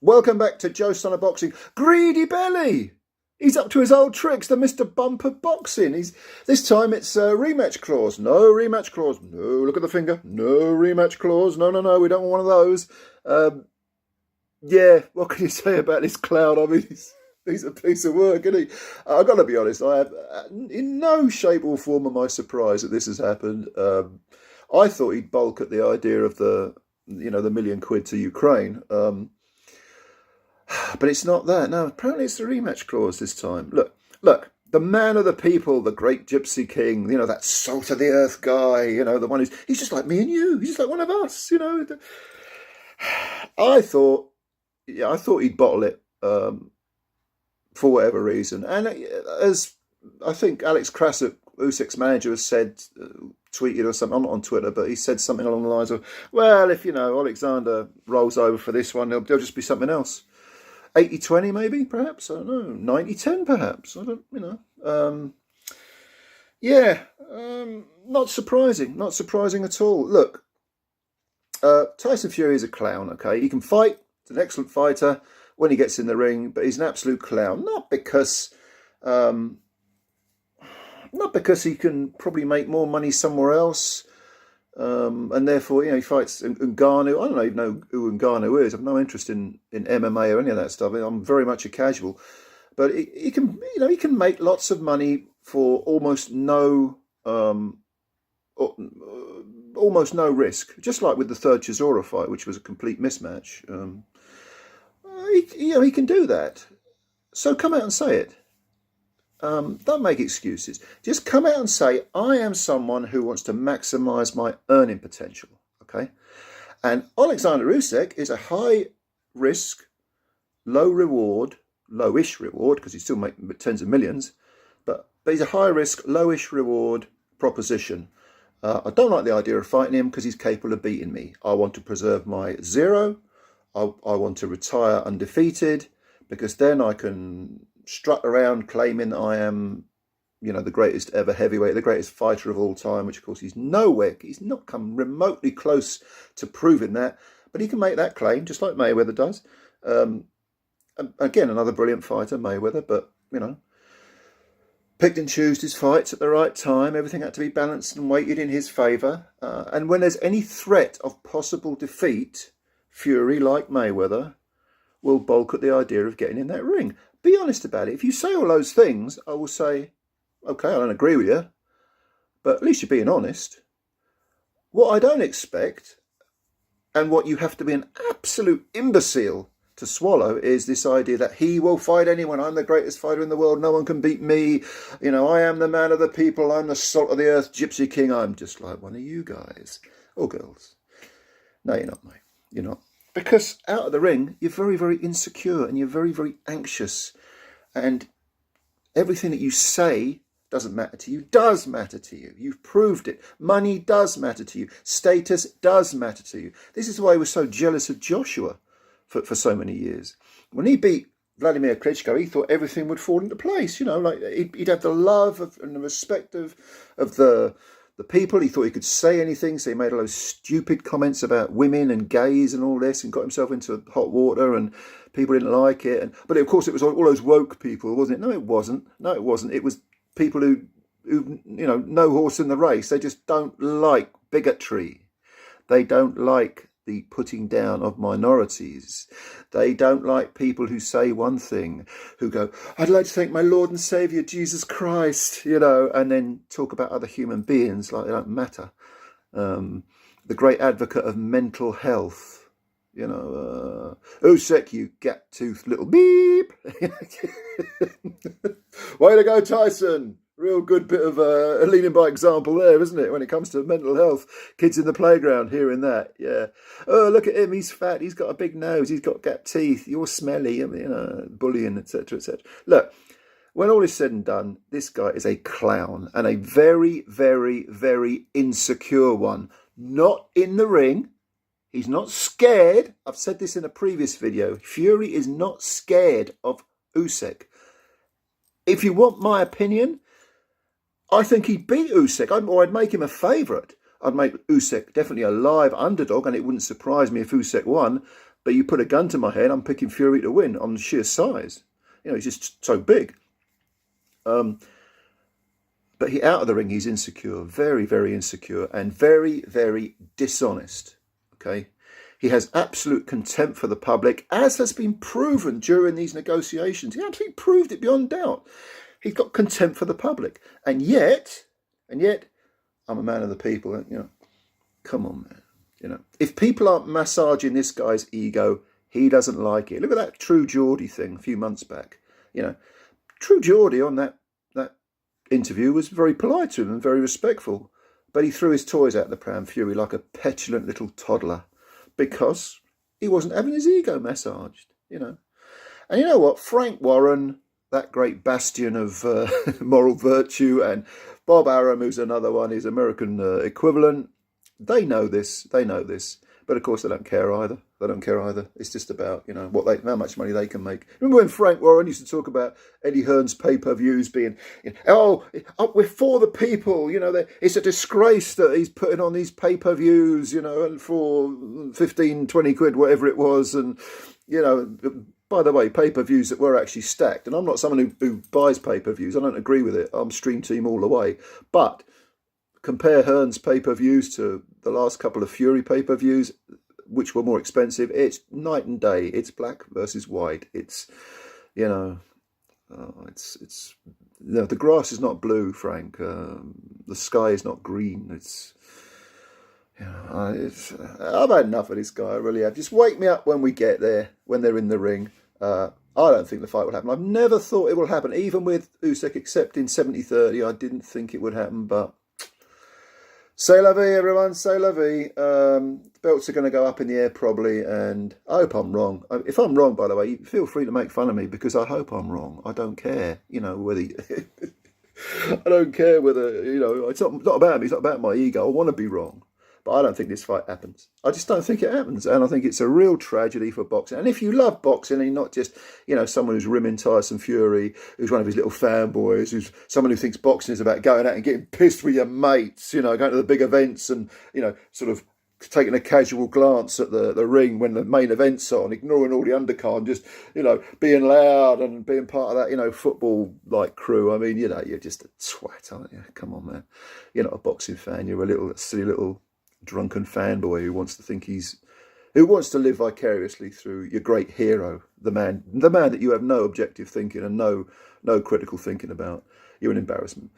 Welcome back to Joe Son of Boxing. Greedy Belly! He's up to his old tricks, the Mr. Bump of boxing. This time it's a rematch clause. No rematch clause. No, look at the finger. No rematch clause. No, we don't want one of those. Yeah, what can you say about this clown? I mean, he's a piece of work, isn't he? I've got to be honest, I have in no shape or form am I surprised that this has happened. I thought he'd balk at the idea of the £1 million to Ukraine. But it's not that. No, apparently it's the rematch clause this time. Look, the man of the people, the great Gypsy King, that salt of the earth guy, the one he's just like me and you. He's just like one of us, I thought he'd bottle it for whatever reason. And as I think Alex Krasuk, Usyk's manager, has said, tweeted or something, I'm not on Twitter, but he said something along the lines of, well, if, Alexander rolls over for this one, there'll just be something else. 80-20 maybe, perhaps, I don't know, 90-10 perhaps, I don't, not surprising at all. Look, Tyson Fury is a clown, okay? He can fight, he's an excellent fighter when he gets in the ring, but he's an absolute clown, not because he can probably make more money somewhere else, and therefore, he fights Ngannou. I don't even know who Ngannou is. I've no interest in MMA or any of that stuff. I'm very much a casual. But he can, he can make lots of money for almost no risk. Just like with the third Chisora fight, which was a complete mismatch. He can do that. So come out and say it. Don't make excuses. Just come out and say, I am someone who wants to maximize my earning potential, okay? And Alexander Usyk is a high risk, low reward, lowish reward, because he's still making tens of millions, but he's a high risk, lowish reward proposition. I don't like the idea of fighting him because he's capable of beating me. I want to preserve my zero. I want to retire undefeated, because then I can strut around claiming that I am, the greatest ever heavyweight, the greatest fighter of all time, which of course he's nowhere. He's not come remotely close to proving that, but he can make that claim just like Mayweather does. Again, another brilliant fighter, Mayweather, but, picked and chose his fights at the right time. Everything had to be balanced and weighted in his favour. And when there's any threat of possible defeat, Fury, like Mayweather, will balk at the idea of getting in that ring. Be honest about it. If you say all those things, I will say, okay, I don't agree with you, but at least you're being honest. What I don't expect, and what you have to be an absolute imbecile to swallow, is this idea that he will fight anyone. I'm the greatest fighter in the world. No one can beat me. I am the man of the people. I'm the salt of the earth, Gypsy King. I'm just like one of you guys or girls. No, you're not, mate. You're not. Because out of the ring, you're very, very insecure and you're very, very anxious. And everything that you say doesn't matter to you, does matter to you. You've proved it. Money does matter to you. Status does matter to you. This is why he was so jealous of Joshua for so many years. When he beat Vladimir Klitschko, he thought everything would fall into place. Like he'd have the love and the respect of the people. He thought he could say anything, so he made all those stupid comments about women and gays and all this, and got himself into hot water, and people didn't like it. But of course, it was all those woke people, wasn't it? No, it wasn't. It was people who no horse in the race. They just don't like bigotry. They don't like the putting down of minorities. They don't like people who say one thing, who go, I'd like to thank my Lord and Saviour, Jesus Christ, and then talk about other human beings like they don't matter. The great advocate of mental health, Usyk, you gap-toothed little beep. Way to go, Tyson. Real good bit of a leading by example there, isn't it? When it comes to mental health, kids in the playground hearing that, yeah. Oh, look at him, he's fat, he's got a big nose, he's got gap teeth, you're smelly, bullying, etc., etc. Look, when all is said and done, this guy is a clown, and a very, very, very insecure one. Not in the ring. He's not scared. I've said this in a previous video. Fury is not scared of Usyk. If you want my opinion, I think he'd beat Usyk, or I'd make him a favourite. I'd make Usyk definitely a live underdog, and it wouldn't surprise me if Usyk won. But you put a gun to my head, I'm picking Fury to win on sheer size. You know, he's just so big. But out of the ring, he's insecure, very, very insecure, and very, very dishonest. Okay, he has absolute contempt for the public, as has been proven during these negotiations. He actually proved it beyond doubt. He's got contempt for the public, and yet, I'm a man of the people. You know, come on, man. You know, if people aren't massaging this guy's ego, he doesn't like it. Look at that True Geordie thing a few months back. You know, True Geordie on that interview was very polite to him and very respectful, but he threw his toys out the pram, Fury, like a petulant little toddler, because he wasn't having his ego massaged, you know. And you know what? Frank Warren, that great bastion of moral virtue, and Bob Arum, who's another one, his American equivalent, they know this. But of course, they don't care either. It's just about, you know, how much money they can make. Remember when Frank Warren used to talk about Eddie Hearn's pay-per-views being, you know, we're for the people. You know, it's a disgrace that he's putting on these pay-per-views, you know, and for 15, 20 quid, whatever it was. And, you know, by the way, pay-per-views that were actually stacked. And I'm not someone who buys pay-per-views. I don't agree with it. I'm Stream Team all the way. But compare Hearn's pay-per-views to the last couple of Fury pay-per-views, which were more expensive. It's night and day. It's black versus white. It's, you know, it's you know, the grass is not blue, Frank. The sky is not green. It's, you know, I've had enough of this guy. I really have. Just wake me up when we get there, when they're in the ring. I don't think the fight will happen. I've never thought it will happen, even with Usyk accepting 70-30. I didn't think it would happen, but c'est la vie, everyone, c'est la vie. Belts are going to go up in the air probably, and I hope I'm wrong. If I'm wrong, by the way, feel free to make fun of me, because I hope I'm wrong. I don't care, you know, whether I don't care whether, you know, it's not about me. It's not about my ego. I want to be wrong, but I don't think this fight happens. I just don't think it happens, and I think it's a real tragedy for boxing. And if you love boxing, and you're not just, you know, someone who's rimming Tyson Fury, who's one of his little fanboys, who's someone who thinks boxing is about going out and getting pissed with your mates, you know, going to the big events and, you know, sort of taking a casual glance at the ring when the main event's on, ignoring all the undercard, and just, you know, being loud and being part of that, you know, football-like crew. I mean, you know, you're just a twat, aren't you? Come on, man. You're not a boxing fan. You're a little silly little drunken fanboy who wants to live vicariously through your great hero, the man that you have no objective thinking and no critical thinking about. You're an embarrassment.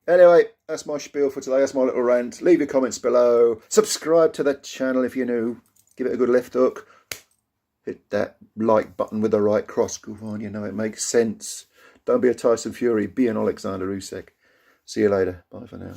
Anyway, that's my spiel for today. That's my little rant. Leave your comments below. Subscribe to the channel if you're new. Give it a good left hook. Hit that like button with the right cross. Go on, you know it makes sense. Don't be a Tyson Fury. Be an Alexander Usyk. See you later. Bye for now.